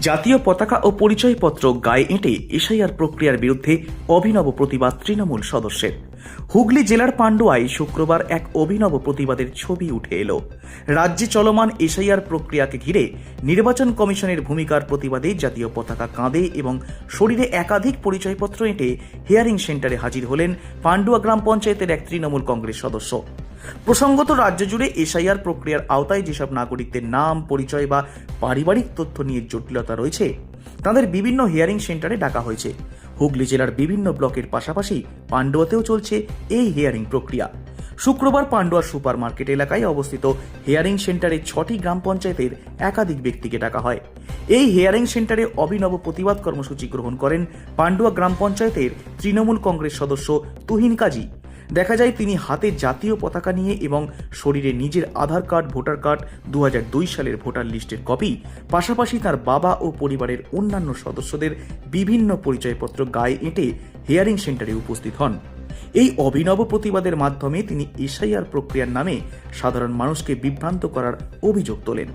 জাতীয় পতাকা ও পরিচয়পত্র গায়ে এঁটে এসআইআর প্রক্রিয়ার বিরুদ্ধে অভিনব প্রতিবাদ তৃণমূল সদস্যের। হুগলি জেলার পান্ডুয়ায় শুক্রবার এক অভিনব প্রতিবাদের ছবি উঠে এলো। রাজ্যে চলমান এসআইআর প্রক্রিয়াকে ঘিরে নির্বাচন কমিশনের ভূমিকার প্রতিবাদে জাতীয় পতাকা কাঁধে এবং শরীরে একাধিক পরিচয়পত্র এঁটে হিয়ারিং সেন্টারে হাজির হলেন পান্ডুয়া গ্রাম পঞ্চায়েতের এক তৃণমূল কংগ্রেস সদস্য। প্রসঙ্গত, রাজ্য জুড়ে এসআইআর প্রক্রিয়ার আওতায় যেসব নাগরিকদের নাম, পরিচয় বা পারিবারিক তথ্য নিয়ে জটিলতা রয়েছে তাদের বিভিন্ন হিয়ারিং সেন্টারে ডাকা হয়েছে। হুগলি জেলার বিভিন্ন ব্লকের পাশাপাশি পান্ডুয়াতেও চলছে এই হিয়ারিং প্রক্রিয়া। শুক্রবার পান্ডুয়া সুপার মার্কেট এলাকায় অবস্থিত হিয়ারিং সেন্টারে 6টি গ্রাম পঞ্চায়েতের একাধিক ব্যক্তিকে ডাকা হয়। এই হিয়ারিং সেন্টারে অভিনব প্রতিবাদ কর্মসূচি গ্রহণ করেন পান্ডুয়া গ্রাম পঞ্চায়েতের তৃণমূল কংগ্রেস সদস্য তুহিন কাজী। দেখা যায় তিনি হাতে জাতীয় পতাকা নিয়ে এবং শরীরে নিজের আধার কার্ড, ভোটার কার্ড, 2002 সালের ভোটার লিস্টের কপি, পাশাপাশি তার বাবা ও পরিবারের অন্যান্য সদস্যদের বিভিন্ন পরিচয়পত্র গায়ে এঁটে হিয়ারিং সেন্টারে উপস্থিত হন। এই অভিনব প্রতিবাদের মাধ্যমে তিনি এসআইআর প্রক্রিয়ার নামে সাধারণ মানুষকে বিভ্রান্ত করার অভিযোগ তোলেন।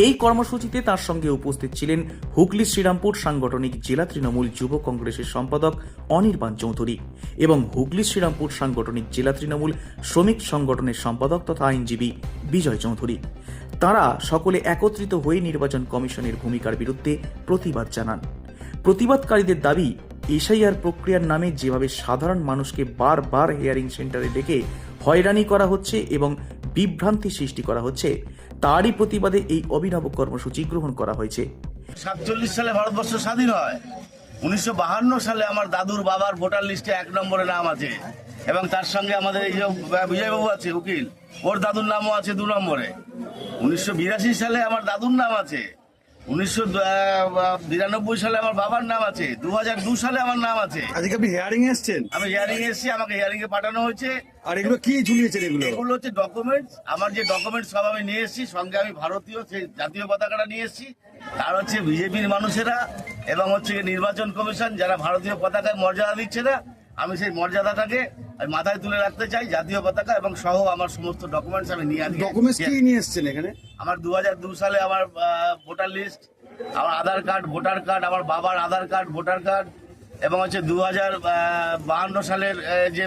এই কর্মসূচিতে তার সঙ্গে উপস্থিত ছিলেন হুগলি শ্রীরামপুর সাংগঠনিক জেলা তৃণমূল যুব কংগ্রেসের সম্পাদক অনির্বাণ চৌধুরী এবং হুগলি শ্রীরামপুর সাংগঠনিক জেলা তৃণমূল শ্রমিক সংগঠনের সম্পাদক তথা আইনজীবী বিজয় চৌধুরী। তারা সকলে একত্রিত হয়ে নির্বাচন কমিশনের ভূমিকার বিরুদ্ধে প্রতিবাদ জানান। প্রতিবাদকারীদের দাবি, এসআইআর প্রক্রিয়ার নামে যেভাবে সাধারণ মানুষকে বারবার হিয়ারিং সেন্টারে ডেকে হয়রানি করা হচ্ছে এবং বিভ্রান্তি সৃষ্টি করা হচ্ছে, তারই প্রতিবাদে এই অভিনব কর্মসূচি গ্রহণ করা হয়েছে। 47 সালে ভারতবর্ষ স্বাধীন হয়। 1952 সালে আমার দাদুর বাবার ভোটার লিস্টে 1 নম্বরে নাম আছে এবং তার সঙ্গে আমাদের এই যে বিজয়বাবু আছে উকিল, ওর দাদুর নামও আছে 2 নম্বরে। 1982 সালে আমার দাদুর নাম আছে, 1992 সালে আমার বাবার নাম আছে, 2002 সালে আমার নাম আছে। আজকে আপনি হিয়ারিং এসেছেন? আমি হিয়ারিং এসেছি, আমাকে হিয়ারিং এ পাঠানো হয়েছে। আর এগুলো কি ঝুলিয়েছেন? এগুলো হচ্ছে ডকুমেন্টস। আমার যে ডকুমেন্টস সব আমি নিয়ে এসেছি, সঙ্গে আমি ভারতীয় সেই জাতীয় পতাকাটা নিয়ে এসেছি। তার হচ্ছে বিজেপির মানুষেরা এবং হচ্ছে নির্বাচন কমিশন যারা ভারতীয় পতাকায় মর্যাদা দিচ্ছে না, আমি সেই মর্যাদাটাকে মাথায় তুলে রাখতে চাই। জাতীয় পতাকা এবং সহ আমার সমস্ত ডকুমেন্টস আমি নিয়ে আসি। ডকুমেন্টস কি নিয়ে এসেছেন এখানে? আমার 2002 সালে আমার ভোটার লিস্ট, আমার আধার কার্ড, ভোটার কার্ড, আমার বাবার আধার কার্ড, ভোটার কার্ড এবং হচ্ছে 2052 সালের যে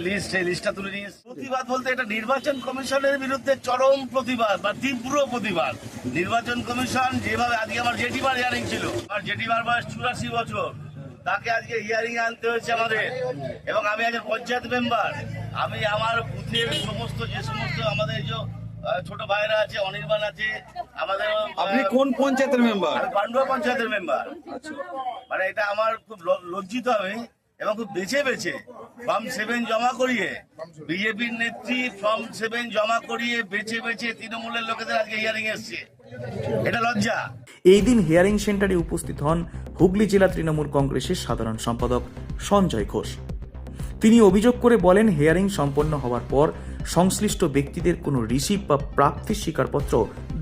লিস্ট, সেই লিস্টটা তুলে নিয়ে এসেছি। প্রতিবাদ বলতে এটা নির্বাচন কমিশনের বিরুদ্ধে চরম প্রতিবাদ বা তীব্র প্রতিবাদ। নির্বাচন কমিশন যেভাবে, আজকে আমার জেঠিমার হিয়ারিং ছিল, আমার জেঠিমার বয়স 84 বছর, তাকে আজকে হিয়ারিং আনতে হয়েছে আমাদের। এবং আমি একজন পঞ্চায়েত মেম্বার, আমি আমার বুথের সমস্ত যে সমস্ত আমাদের যে ছোট ভাইরা আছে, অনির্বাণ আছে আমাদের। আপনি কোন পঞ্চায়েতের মেম্বার? আমি পান্ডুয়া পঞ্চায়েতের মেম্বার। মানে এটা আমার খুব লজ্জিত আমি এবং খুব বেছে বেছে ফর্ম 7 জমা করিয়ে, বিজেপির নেত্রী ফর্ম 7 জমা করিয়ে বেছে বেছে তৃণমূলের লোকেদের আজকে হিয়ারিং এসছে। এটা লজ্জা। এই দিন হিয়ারিং সেন্টারে উপস্থিত হন হুগলি জেলা তৃণমূল কংগ্রেসের সাধারণ সম্পাদক সঞ্জয় ঘোষ। তিনি অভিযোগ করে বলেন, হিয়ারিং সম্পন্ন হওয়ার পর সংশ্লিষ্ট ব্যক্তিদের কোনো রিসিভ বা প্রাপ্তির স্বীকারপত্র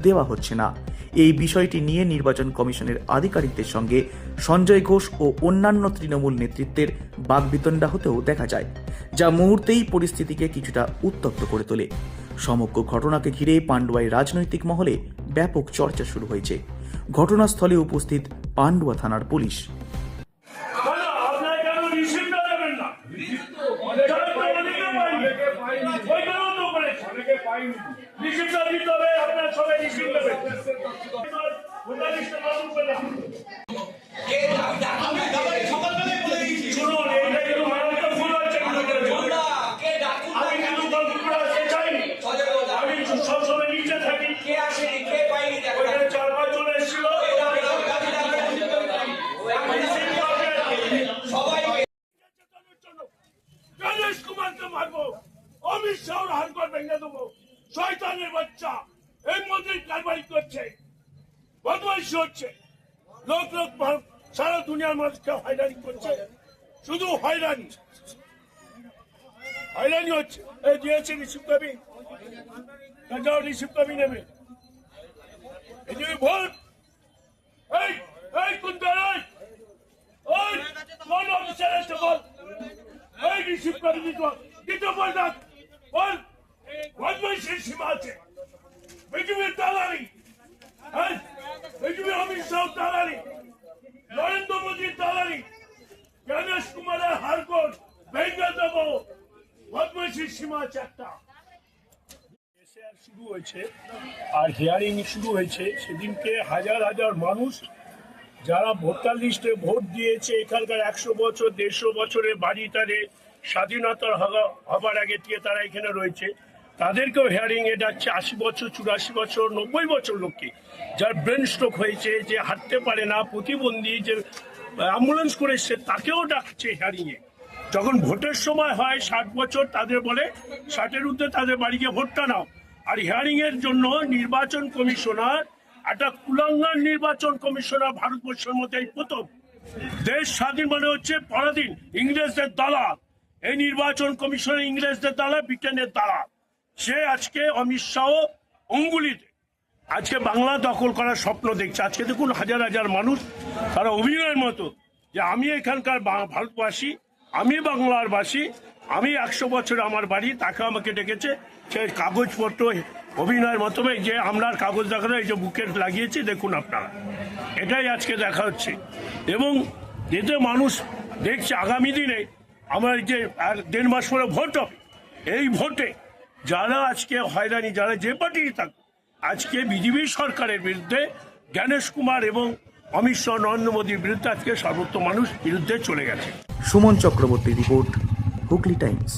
দেওয়া হচ্ছে না। এই বিষয়টি নিয়ে নির্বাচন কমিশনের আধিকারিকদের সঙ্গে সঞ্জয় ঘোষ ও অন্যান্য তৃণমূল নেতৃত্বের বাকবিতণ্ডা হতেও দেখা যায়, যা মুহূর্তেই পরিস্থিতিকে কিছুটা উত্তপ্ত করে তোলে। সমগ্র ঘটনাকে ঘিরে পান্ডুয়ায় রাজনৈতিক মহলে ব্যাপক চর্চা শুরু হয়েছে। ঘটনাস্থলে উপস্থিত পান্ডুয়া থানার পুলিশ। অমিত শাহর হাত করে ভেঙে দেবো। শয়তানের বাচ্চা এই মন্দির কারবারি করছে, বদমাইশি হচ্ছে, লোক লোক সারা দুনিয়ার মানুষকে হয়রানি করছে। শুধু হয়রানি হয়রানি হচ্ছে। এই দিয়েছে রিসিভ কবি, রিসিভ কবি নেবে। এই যে ভোট, এই এই কোন দাঁড়াই, ওই কোন অফিসার এসে বল, এই রিসিভ কবি দিতে বল, বল বদমাইশির সীমা আছে। বিজেপির দালালি, বিজেপি অমিত শাহ দালালি। দালালি, নরেন্দ্র মোদীর দালালি, গণেশ কুমারের হারকোট ভেঙে দেব, বদমাইশির সীমা আছে একটা। এসআর শুরু হয়েছে আর হিয়ারিং শুরু হয়েছে, সেদিনকে হাজার হাজার মানুষ যারা ভোটার লিস্টে ভোট দিয়েছে, এখানকার 100 বছর 150 বছরের বাড়ি তাদের স্বাধীনতার হবার আগে থেকে তারা এখানে রয়েছে, তাদেরকেও হিয়ারিং এ যাচ্ছে। 80 বছর 84 বছর 90 বছর লোককে, যার ব্রেন স্ট্রোক হয়েছে, যে হাঁটতে পারে না, প্রতিবন্ধী, যে অ্যাম্বুলেন্স করে এসছে, তাকেও ডাকছে হিয়ারিং এ। যখন ভোটের সময় হয় 60 বছর, তাদের বলে 60-এর ঊর্ধ্বে তাদের বাড়িকে ভোটটা নাও। আর হিয়ারিং এর জন্য নির্বাচন কমিশনার, একটা কুলাঙ্গার নির্বাচন কমিশনার ভারতবর্ষের মধ্যে এই প্রথম। দেশ স্বাধীন মানে হচ্ছে পরাধীন, ইংরেজদের দালাল। এই নির্বাচন কমিশনার ইংরেজদের দালাল, ব্রিটেনের দালাল। সে আজকে অমিত শাহ অঙ্গুলিতে আজকে বাংলা দখল করার স্বপ্ন দেখছে। আজকে দেখুন হাজার হাজার মানুষ, তারা অভিনয়ের মতো যে আমি এখানকার ভারতবাসী, আমি বাংলার বাসী, আমি 100 বছর আমার বাড়ি, তাকে আমাকে ডেকেছে। সে কাগজপত্র অভিনয়ের মাধ্যমে যে আমরার কাগজ দেখানো, এই যে বুকে লাগিয়েছি দেখুন আপনারা, এটাই আজকে দেখা হচ্ছে। এবং এতে মানুষ দেখছে আগামী দিনে আমার যে আর 1.5 মাস পরে ভোট হবে, এই ভোটে যারা আজকে হয়রানি, যারা যে পার্টি থাকুক, আজকে বিজেপি সরকারের বিরুদ্ধে গণেশ কুমার এবং অমিত শাহ, নরেন্দ্র মোদীর বিরুদ্ধে আজকে সর্বত্র মানুষ বিরুদ্ধে চলে গেছে। Suman Chakraborty report, Hooghly Times.